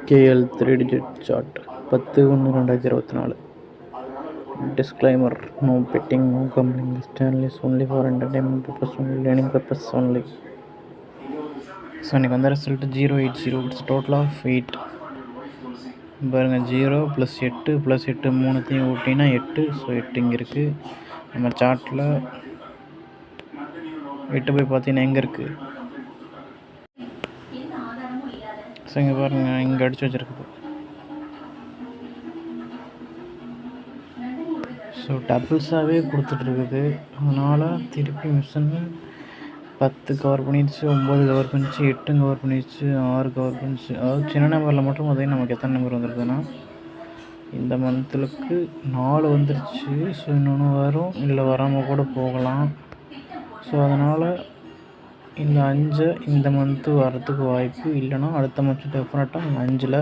KL 3 digit chart 10/1/2024. Disclaimer: No betting, no gambling. This channel is only for entertainment purpose only, learning purpose only. So இன்றைக்கி வந்து result 080. It's total of 8. பாருங்கள், 0 + 8 + 8 மூணுத்தையும் ஊட்டினா 8. So 8 இங்கே இருக்குது. நம்ம சார்ட்டில் 8 போய் பார்த்தீங்கன்னா எங்கே இருக்குது? ஸோ இங்கே பாருங்கள், இங்கே அடித்து வச்சுருக்குது. ஸோ டபுள்ஸாகவே கொடுத்துட்ருக்குது. அதனால் திருப்பி மிஷின் 10 கவர் பண்ணிடுச்சு, 9 கவர் பண்ணிச்சு, 8 கவர் பண்ணிடுச்சு, 6 கவர் பண்ணிச்சு. அதாவது சின்ன நம்பரில் மட்டும் பார்த்தீங்கன்னா நமக்கு எத்தனை நம்பர் வந்துருக்குதுன்னா, இந்த மந்த்துக்கு 4 வந்துருச்சு. ஸோ இன்னொன்று வரும், இல்லை வராமல் கூட போகலாம். ஸோ அதனால் இந்த 5 இந்த மந்த்து வரத்துக்கு வாய்ப்பு இல்லைன்னா அடுத்த மந்த்து டெஃபினட்டாக 5ல்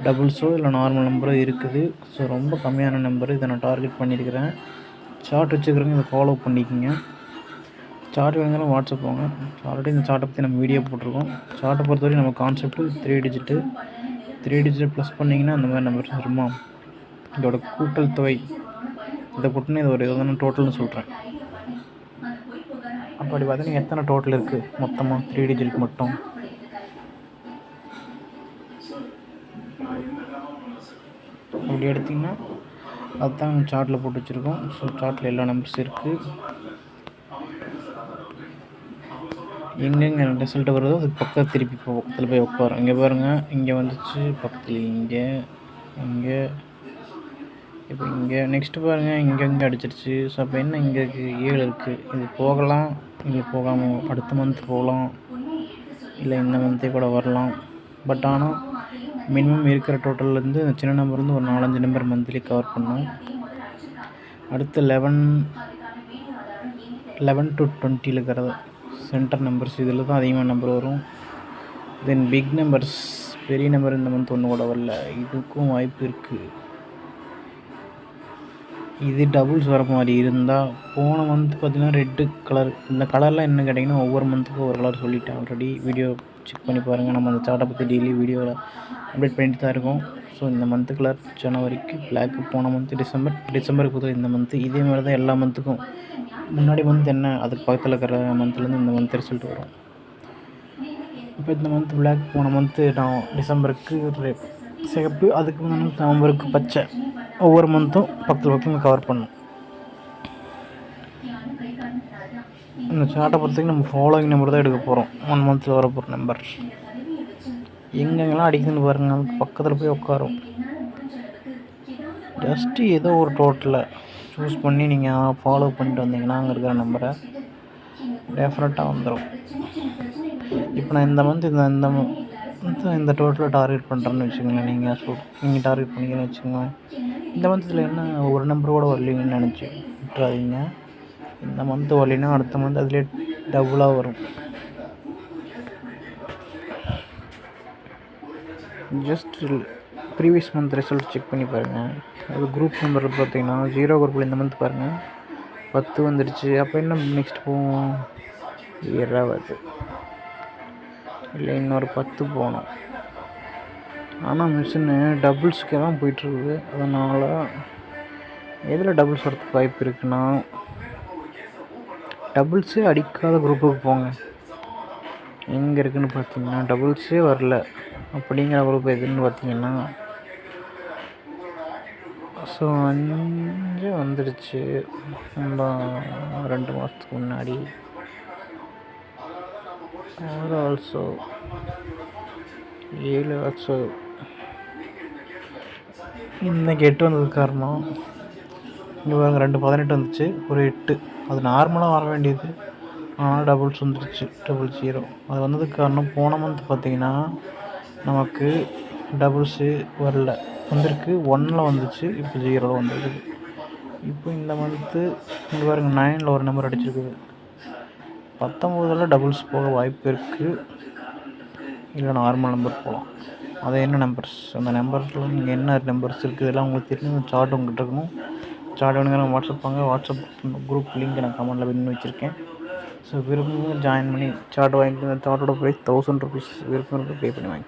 டபுள்ஸோ இல்லை நார்மல் நம்பரோ இருக்குது. ஸோ ரொம்ப கம்மியான நம்பரு, இதை நான் டார்கெட் பண்ணியிருக்கிறேன். சார்ட் வச்சுக்கிறவங்க இதை ஃபாலோ பண்ணிக்கோங்க. சார்ட் வேணுங்கிறவங்க வாட்ஸ்அப் போங்க. ஆல்ரெடி இந்த சார்ட்டை பற்றி நம்ம வீடியோ போட்டிருக்கோம். சார்ட்டை பொறுத்தவரைக்கும் நம்ம கான்செப்ட்டு 3 டிஜிட்டு. 3 டிஜிட் ப்ளஸ் பண்ணிங்கன்னா அந்த மாதிரி நம்பர் வருமா? இதோட கூட்டல் தொகை இதை கூட்டினா இது ஒரு இதுதான டோட்டல்னு சொல்கிறேன். அப்படி பார்த்தீங்கன்னா எத்தனை டோட்டல் இருக்குது மொத்தமாக 3 டிஜிட் மட்டும்? அப்படி எடுத்திங்கன்னா அதுதான் சார்ட்டில் போட்டு வச்சுருக்கோம். ஸோ சார்ட்டில் எல்லா நம்பர்ஸ் இருக்குது. எங்கெங்கே ரிசல்ட்டு வருதோ அதுக்கு பக்கத்தில் திருப்பி பக்கத்தில் போய் உட்காரும். இங்கே பாருங்கள், இங்கே வந்துச்சு பக்கத்தில், இங்கே இப்போ இங்கே நெக்ஸ்ட்டு பாருங்கள், இங்கே அடிச்சிருச்சு. ஸோ அப்போ என்ன இங்கே இருக்குது? 7 இருக்குது. இது போகலாம், இது போகாமல் அடுத்த மந்த் போகலாம், இல்லை இந்த மந்த்தே கூட வரலாம். பட் ஆனால் மினிமம் இருக்கிற டோட்டல்லேருந்து சின்ன நம்பர் வந்து ஒரு 4-5 நம்பர் மந்த்லி கவர் பண்ணோம். அடுத்து 11 to 20 இருக்கிறது சென்டர் நம்பர்ஸ். இதில் தான் அதிகமான நம்பர் வரும். தென் பிக் நம்பர்ஸ், பெரிய நம்பர் இந்த மந்த் ஒன்று கூட வரல, இதுக்கும் வாய்ப்பு இருக்குது. இது டபுள்ஸ் வர மாதிரி இருந்தால், போன மந்த் பார்த்திங்கன்னா ரெட்டு கலர், இந்த கலர்லாம் என்ன கேட்டிங்கன்னா ஒவ்வொரு மந்த்துக்கும் ஒரு கலர் சொல்லிட்டேன் ஆல்ரெடி. வீடியோ செக் பண்ணி பாருங்கள். நம்ம அந்த சார்ட்டை பற்றி டெய்லி வீடியோவில் அப்டேட் பண்ணிட்டு தான் இருக்கோம். ஸோ இந்த மந்த்து கலர் ஜனவரிக்கு பிளாக்கு, போன மந்த்து டிசம்பருக்கு புது இந்த மந்த்து இதே மாதிரி தான் எல்லா மந்த்துக்கும். முன்னாடி மந்த் என்ன, அதுக்கு பக்கத்தில் இருக்கிற மந்த்லேருந்து இந்த மந்த் ரிசல்ட் வரும். இப்போ இந்த மந்த் பிளாக், போன மந்த்து டிசம்பருக்கு சிகப்பு, அதுக்கு முன்னாடி நவம்பருக்கு பச்சை. ஒவ்வொரு மந்த்தும் பக்கத்தில் கவர் பண்ணும். இந்த சார்ட்டை பொறுத்தவரைக்கும் நம்ம ஃபாலோவிங் நம்பர் தான் எடுக்க போகிறோம். 1 மந்த்தில் வர போகிற நம்பர் எங்கெங்கெல்லாம் அடிக்குதுன்னு பாருங்கள், அதுக்கு பக்கத்தில் போய் உட்காரும். ஜஸ்ட்டு ஏதோ ஒரு டோட்டலை சூஸ் பண்ணி நீங்கள் ஃபாலோ பண்ணிட்டு வந்தீங்கன்னா அங்கே இருக்கிற நம்பரை டெஃபினட்டாக வந்துடும். இப்போ நான் இந்த மந்த் இந்த டோட்டலில் டார்கெட் பண்ணுறேன்னு வச்சுக்கோங்க. நீங்கள் டார்கெட் பண்ணிங்கன்னு வச்சுக்கோங்க. இந்த மந்த்தில் என்ன ஒரு நம்பர் கூட வரலீங்கன்னு நினச்சி விட்டுறாதீங்க. இந்த மந்த்து வரலைன்னா அடுத்த மந்த் அதிலே டபுளாக வரும். Just previous month result check பண்ணி பாருங்கள். அது குரூப் நம்பர் பார்த்தீங்கன்னா 0 குரூப்பில் இந்த மந்த் பாருங்கள் 10 வந்துடுச்சு. அப்போ என்ன நெக்ஸ்ட் போவோம்? 20 இல்லை இன்னொரு 10 போகணும். ஆனால் மிஷினு டபுள்ஸுக்கே தான் போயிட்டுருக்குது. அதனால் எதில் டபுள்ஸ் வரத்துக்கு வாய்ப்பு இருக்குன்னா, டபுள்ஸே அடிக்காத குரூப்புக்கு போங்க. எங்கே இருக்குதுன்னு பார்த்தீங்கன்னா டபுள்ஸே வரல அப்படிங்கிற குரூப் எதுன்னு பார்த்தீங்கன்னா, ஸோ 5 வந்துடுச்சு 2 மாதத்துக்கு முன்னாடி. Also 7 also. இன்றைக்கி 8 வந்ததுக்கு காரணம் இங்கே பாருங்க, 2 18 வந்துச்சு, ஒரு 8. அது நார்மலாக வர வேண்டியது, ஆனால் டபுள்ஸ் வந்துடுச்சு 00. அது வந்ததுக்கு காரணம் போன மந்த் பார்த்திங்கன்னா நமக்கு டபுள்ஸு வரல, வந்திருக்கு 1ல் வந்துச்சு, இப்போ 0ல் வந்துருக்குது. இப்போ இந்த மந்த்து இங்கே பாருங்கள் 9ல் ஒரு நம்பர் அடிச்சிருக்குது. 19ல் டபுள்ஸ் போக வாய்ப்பு இருக்குது, இல்லை நார்மல் நம்பர் போகலாம். அது என்ன நம்பர்ஸ், அந்த நம்பரில் நீங்கள் என்ன நம்பர்ஸ் இருக்குது இதெல்லாம் உங்களுக்கு தெரியும். சார்ட் உங்கள்கிட்ட இருக்கணும். சார்ட் வேணுங்கிற வாட்ஸ்அப் குரூப் லிங்க் நான் கமெண்ட்டில் பண்ணி வச்சுருக்கேன். ஸோ விருப்பம் ஜாயின் பண்ணி சார்ட் வாங்கிட்டு சார்ட்டோட ப்ரைஸ் ₹1000 விருப்பம் பே பண்ணி வாங்கி